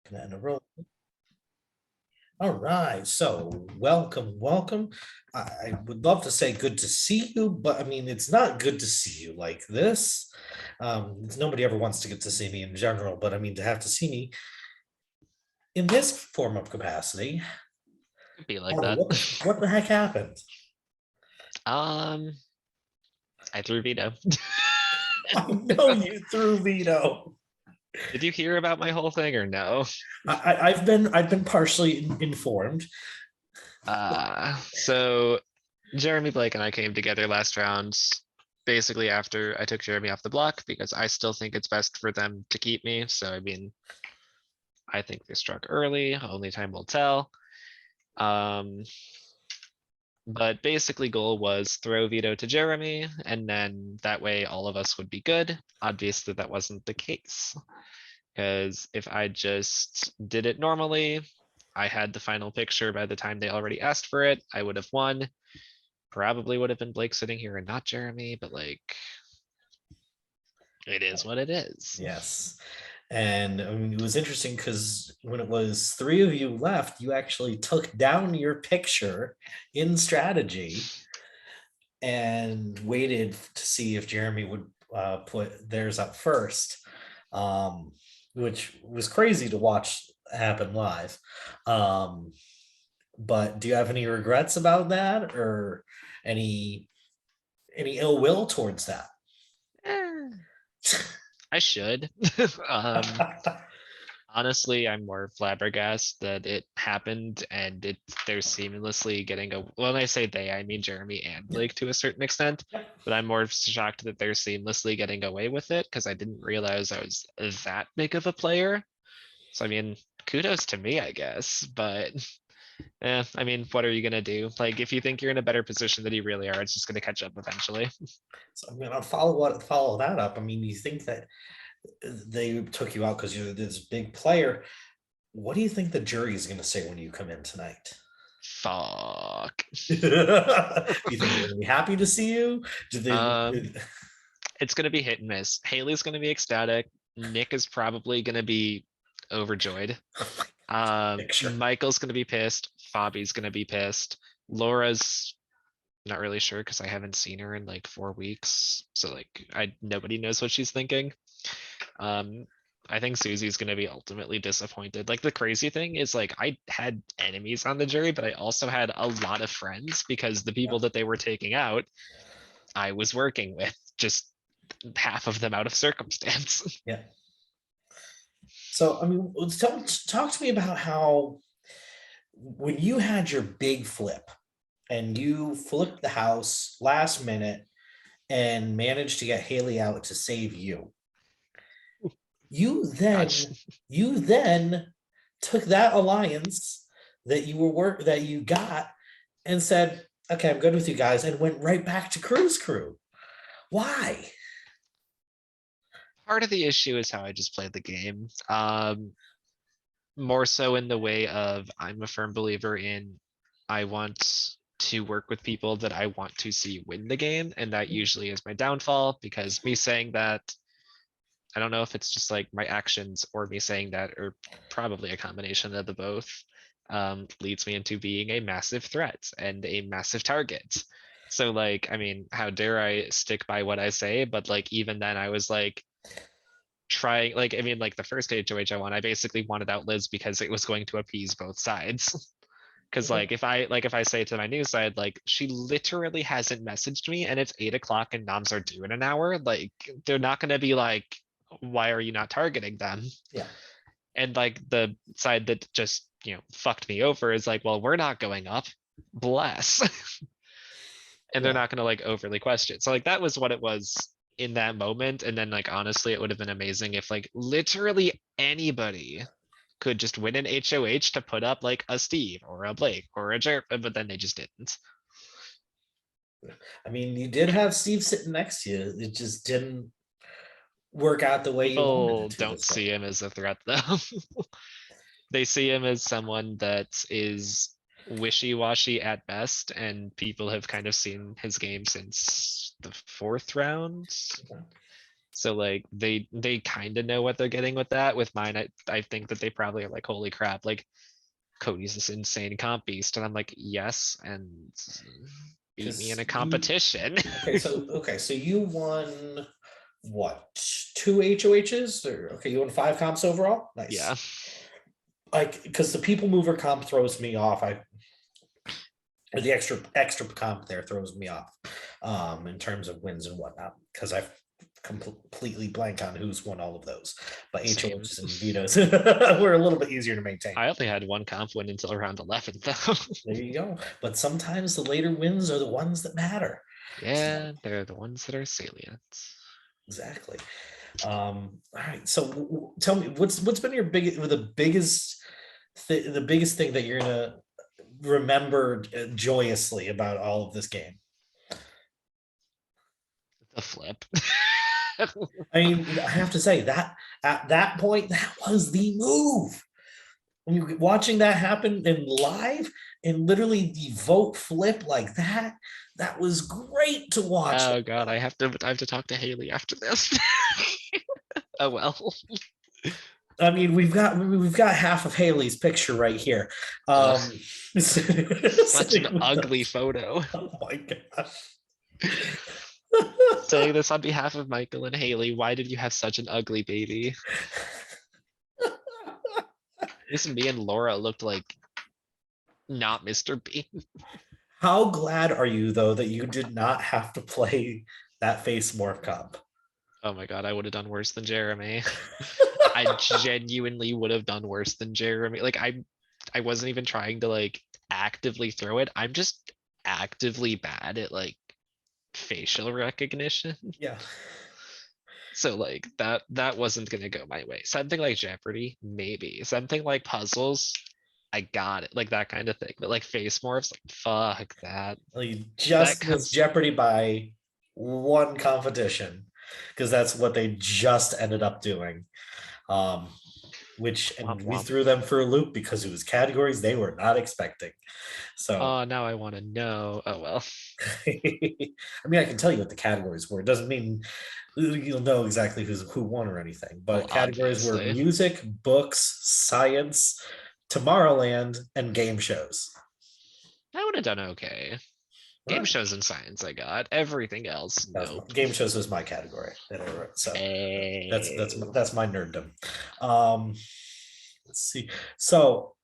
Gonna end a roll. All right, so welcome. I would love to say good to see you, but I mean it's not good to see you like this. Nobody ever wants to get to see me in general, but I mean to have to see me in this form of capacity. Be like Oh, that. what the heck happened? Um, I threw veto. I know you threw veto. Did you hear about my whole thing or no? I've been partially informed. So Jeremy Blake and I came together last round, basically after I took Jeremy off the block because I still think it's best for them to keep me. So I mean, I think they struck early. Only time will tell. Um, but basically goal was throw veto to Jeremy, and then that way all of us would be good. Obviously, that wasn't the case. Because if I just did it normally, I had the final picture by the time they already asked for it, I would have won. Probably would have been Blake sitting here and not Jeremy, but like, it is what it is. Yes. And I mean, it was interesting because when it was three of you left, you actually took down your picture in strategy and waited to see if Jeremy would put theirs up first, which was crazy to watch happen live. Um, but do you have any regrets about that or any ill will towards that? Eh, I should. um, Honestly, I'm more flabbergasted that it happened and they're seamlessly getting a, when I say they, I mean Jeremy and Blake to a certain extent, but I'm more shocked that they're seamlessly getting away with it because I didn't realize I was that big of a player. So I mean, kudos to me, I guess, but I mean, what are you gonna do? Like, if you think you're in a better position than you really are, it's just gonna catch up eventually. So I'm gonna follow that up. I mean, you think that they took you out because you're this big player. What do you think the jury is going to say when you come in tonight? Fuck. Do you think they're going to be happy to see you? Do they? Um, it's gonna be hit and miss. Haley's gonna be ecstatic. Nick is probably gonna be overjoyed. Oh my God, picture. Michael's gonna be pissed. Fabi's gonna be pissed. Laura's not really sure because I haven't seen her in like 4 weeks. So like I nobody knows what she's thinking. Um, I think Susie's gonna be ultimately disappointed. Like the crazy thing is like I had enemies on the jury, but I also had a lot of friends because the Yeah. people that they were taking out, I was working with, just half of them out of circumstance. Yeah. So I mean, talk to me about how when you had your big flip and you flipped the house last minute and managed to get Haley out to save you. You then Gosh. you then took that alliance that you got and said, "Okay, I'm good with you guys," and went right back to Cruise Crew. Why? Part of the issue is how I just played the game. More so in the way of I'm a firm believer in I want to work with people that I want to see win the game, and that usually is my downfall because me saying that, I don't know if it's just like my actions or me saying that, or probably a combination of the both, leads me into being a massive threat and a massive target. So like, I mean, how dare I stick by what I say? But like even then I was like, trying, like, I mean, like the first HOH I won, I basically wanted out Liz because it was going to appease both sides. Because like if I say to my news side, like she literally hasn't messaged me and it's 8 o'clock and noms are due in an hour, like they're not gonna be like, why are you not targeting them? Yeah. And like the side that just fucked me over is like, well, we're not going up. Bless. And they're Yeah. not gonna like overly question. So like that was what it was in that moment. And then like honestly, it would have been amazing if like literally anybody could just win an HOH to put up like a Steve or a Blake or a Jer, but then they just didn't. I mean, you did have Steve sitting next to you. It just didn't work out the way you wanted People it to don't this way. see him as a threat though. They see him as someone that is wishy-washy at best, and people have kind of seen his game since the fourth round. So like they kind of know what they're getting with that. With mine, I think that they probably are like, holy crap, like Cody's this insane comp beast. And I'm like, yes, and beat me in Because a you competition. so you won what, two HOHs, or okay, you won five comps overall. Yeah. Nice. Like, because the people mover comp throws me off. Or the extra comp there throws me off, in terms of wins and whatnot, because I've completely blank on who's won all of those. But Same. HOHs and vetoes were a little bit easier to maintain. I only had one comp win until around 11 though. There you go. But sometimes the later wins are the ones that matter. So Yeah, they're the ones that are salient. exactly. All right. So tell me, what's been your the biggest thing that you're gonna remember joyously about all of this game? The flip. I mean, I have to say that at that point, that was the move. When you watching that happen in live and literally the vote flip like that, that was great to watch. Oh god, I have to talk to Haley after this. Oh well. I mean, we've got half of Haley's picture right here. Ugh, such an Sitting with ugly us. photo. Oh my gosh. Saying this on behalf of Michael and Haley, why did you have such an ugly baby? This me and Laura looked like not Mr. Bean. How glad are you though that you did not have to play that face morph comp? Oh my god, I would have done worse than Jeremy. I genuinely would have done worse than Jeremy. Like I wasn't even trying to like actively throw it. I'm just actively bad at like facial recognition. Yeah. So like that wasn't gonna go my way. Something like Jeopardy, maybe. Something like puzzles, I got it. Like that kind of thing. But like face morphs, like fuck that. You That just missed comes Jeopardy by one competition because that's what they just ended up doing. Um, which and womp we womp. threw them for a loop because it was categories they were not expecting. So Oh, now I want to know. Oh well. I mean, I can tell you what the categories were. It doesn't mean you'll know exactly who won or anything, Well, but categories were obviously. music, books, science, Tomorrowland, and game shows. I would have done okay. Game Right. shows and science I got. Everything else, nope. Game shows was my category that I wrote. So that's that's Hey. that's my nerddom. Um, let's see. So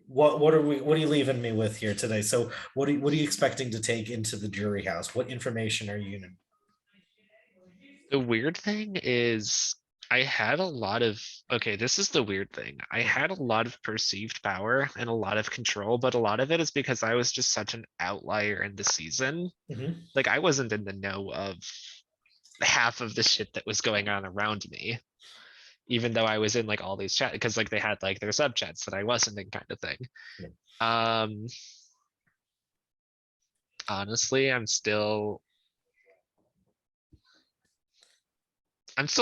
what are you leaving me with here today? So what are you expecting to take into the jury house? What information are you gonna? The weird thing is I had a lot of okay, this is the weird thing. I had a lot of perceived power and a lot of control, but a lot of it is because I was just such an outlier in the season. Mhm. Like I wasn't in the know of half of the shit that was going on around me, even though I was in like all these chat because like they had like their sub chats that I wasn't in kind of thing. Yeah. Um honestly, I'm still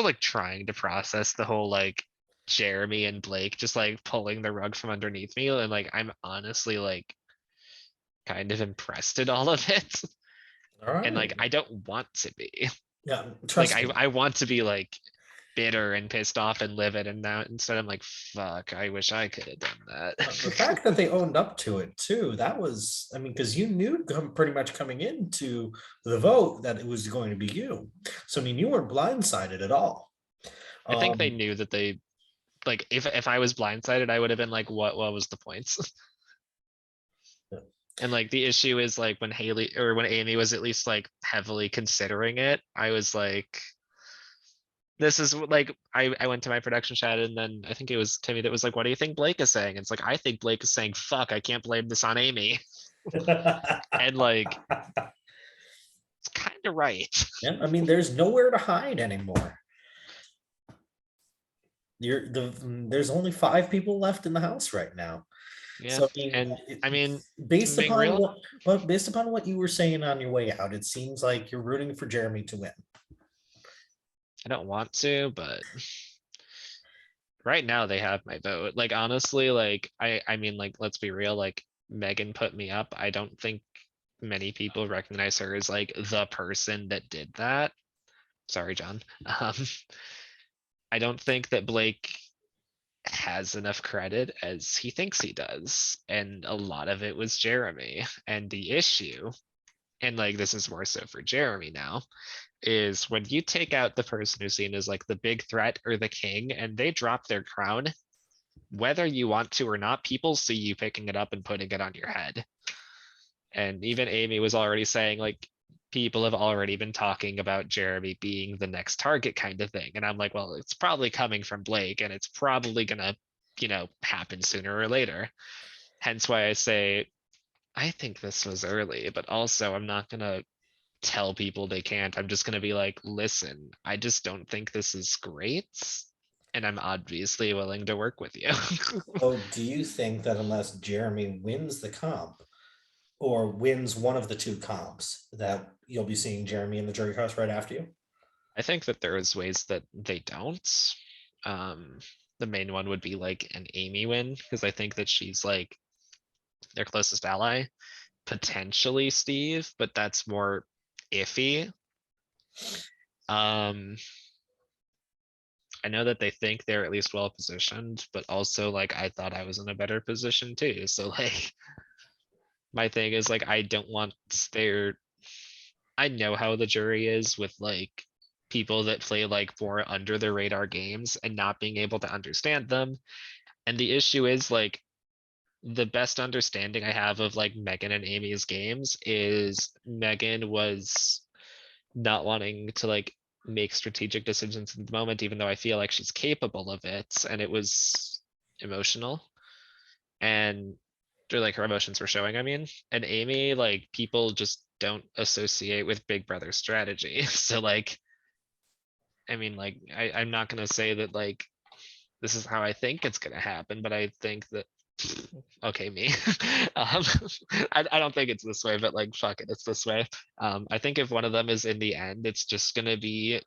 like trying to process the whole like Jeremy and Blake just like pulling the rug from underneath me. And like I'm honestly like kind of impressed at all of it. All And right. like I don't want to be. Yeah, Like trust me. I want to be like bitter and pissed off and livid. And now instead I'm like, fuck, I wish I could have done The that. fact that they owned up to it too, that was, I mean, because you knew pretty much coming into the vote that it was going to be you. So I mean, you weren't blindsided at all. I think they Um, knew that they like if I was blindsided, I would have been like, what was the points? And like the issue is like when Haley or when Amy was at least like heavily considering it, I was like, this is like I went to my production chat and then I think it was Timmy that was like, what do you think Blake is saying? It's like I think Blake is saying, fuck, I can't blame this on Amy. And like it's kind of right. yeah, I mean, there's nowhere to hide anymore. There's only five people left in the house right now. Yeah. So I mean, And I mean, based being upon real, what you were saying on your way out, it seems like you're rooting for Jeremy to win. I don't want to, but right now they have my vote. Like honestly, like I mean, like let's be real, like Megan put me up. I don't think many people recognize her as like the person that did that. Sorry, John. Um, I don't think that Blake has enough credit as he thinks he does. And a lot of it was Jeremy. And the issue, and like this is more so for Jeremy now, is when you take out the person who's seen as like the big threat or the king and they drop their crown, whether you want to or not, people see you picking it up and putting it on your head. And even Amy was already saying, like, people have already been talking about Jeremy being the next target kind of thing. And I'm like, well, it's probably coming from Blake and it's probably gonna, happen sooner or later. Hence why I say I think this was early, but also I'm not gonna tell people they can't. I'm just gonna be like, listen, I just don't think this is great. And I'm obviously willing to work with you. So do you think that unless Jeremy wins the comp or wins one of the two comps, that you'll be seeing Jeremy in the jury house right after you? I think that there is ways that they don't. Um, the main one would be like an Amy win, because I think that she's like their closest ally, potentially Steve, but that's more iffy. Um, I know that they think they're at least well positioned, but also like I thought I was in a better position too. So like my thing is like I don't want their I know how the jury is with like people that play like more under the radar games and not being able to understand them. And the issue is like the best understanding I have of like Megan and Amy's games is Megan was not wanting to like make strategic decisions in the moment, even though I feel like she's capable of it. And it was emotional. And or like her emotions were showing, I mean. And Amy, like people just don't associate with Big Brother strategy. So like, I mean, like I'm not gonna say that like this is how I think it's gonna happen, but I think that okay, me. um, I don't think it's this way, but like fuck it, it's this way. I think if one of them is in the end, it's just gonna be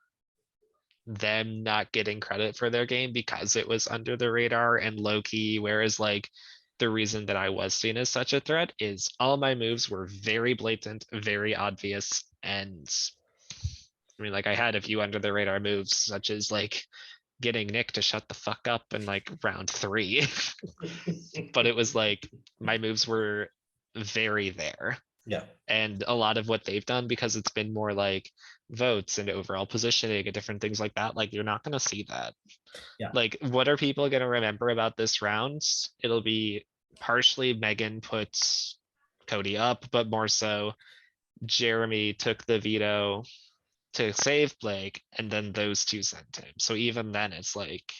them not getting credit for their game because it was under the radar and low key. Whereas like the reason that I was seen as such a threat is all my moves were very blatant, very obvious, and I mean like I had a few under the radar moves such as like getting Nick to shut the fuck up in like round 3. But it was like my moves were very there. Yeah. And a lot of what they've done, because it's been more like votes and overall positioning and different things like that, like you're not going to see that. Yeah. Like, what are people going to remember about this round? It'll be partially Megan puts Cody up, but more so Jeremy took the veto to save Blake, and then those two sent him. So even then, it's like,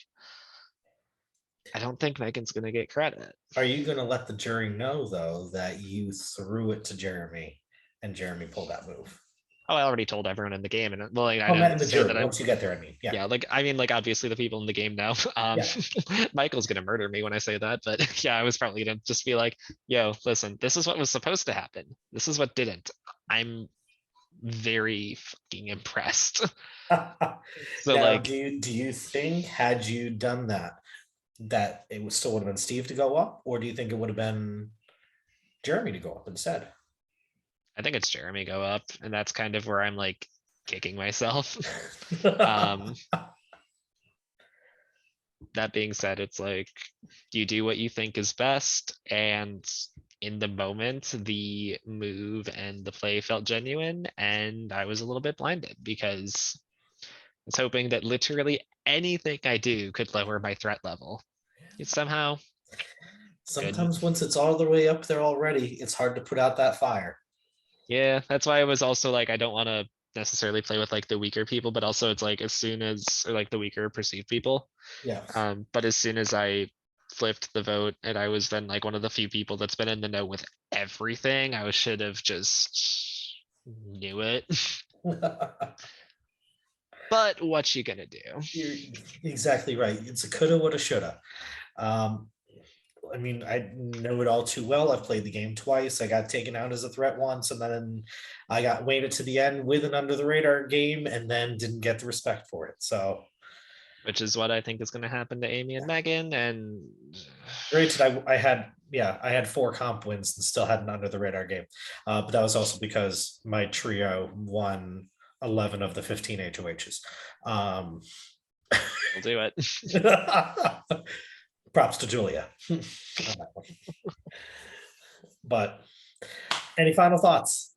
I don't think Megan's going to get credit. Are you going to let the jury know, though, that you threw it to Jeremy and Jeremy pulled that move? Oh, I already told everyone in the game, and well, like, I Oh, not in didn't the say jury. that I. Once you get there, I mean, yeah. Yeah, like I mean, like obviously the people in the game know. Yeah. Michael's gonna murder me when I say that, but yeah, I was probably gonna just be like, "Yo, listen, this is what was supposed to happen. This is what didn't." I'm very fucking impressed. So Now, like, do you think had you done that, that it would still would have been Steve to go up, or do you think it would have been Jeremy to go up instead? I think it's Jeremy go up, and that's kind of where I'm like kicking myself. Um, that being said, it's like you do what you think is best, and in the moment, the move and the play felt genuine, and I was a little bit blinded because I was hoping that literally anything I do could lower my threat level. It somehow couldn't. Sometimes once it's all the way up there already, it's hard to put out that fire. Yeah, that's why I was also like, I don't want to necessarily play with like the weaker people, but also it's like as soon as or like the weaker perceived people. Yeah. But as soon as I flipped the vote and I was then like one of the few people that's been in the know with everything, I should have just knew it. But what you gonna do? You're exactly right. It's a coulda, woulda, shoulda. Um, I mean, I know it all too well. I've played the game twice. I got taken out as a threat once, and then I got waited to the end with an under the radar game, and then didn't get the respect for it. So, Which is what I think is gonna happen to Amy and Megan. And granted, I had 4 comp wins and still had an under the radar game, but that was also because my trio won 11 of the 15 HOHs. We'll do it. Props to Julia. But any final thoughts?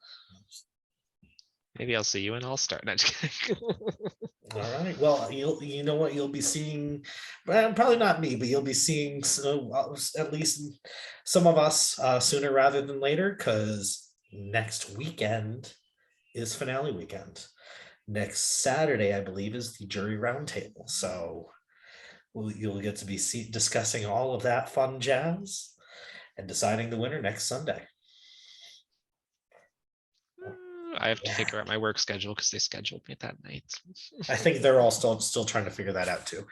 Maybe I'll see you in All Star. No, just kidding. All right. Well, you know what you'll be seeing. Well, probably not me, but you'll be seeing at least some of us sooner rather than later, because next weekend is finale weekend. Next Saturday, I believe, is the jury roundtable. So you'll get to be discussing all of that fun jazz and deciding the winner next Sunday. I have to Yeah. figure out my work schedule because they scheduled me that night. I think they're all still trying to figure that out too.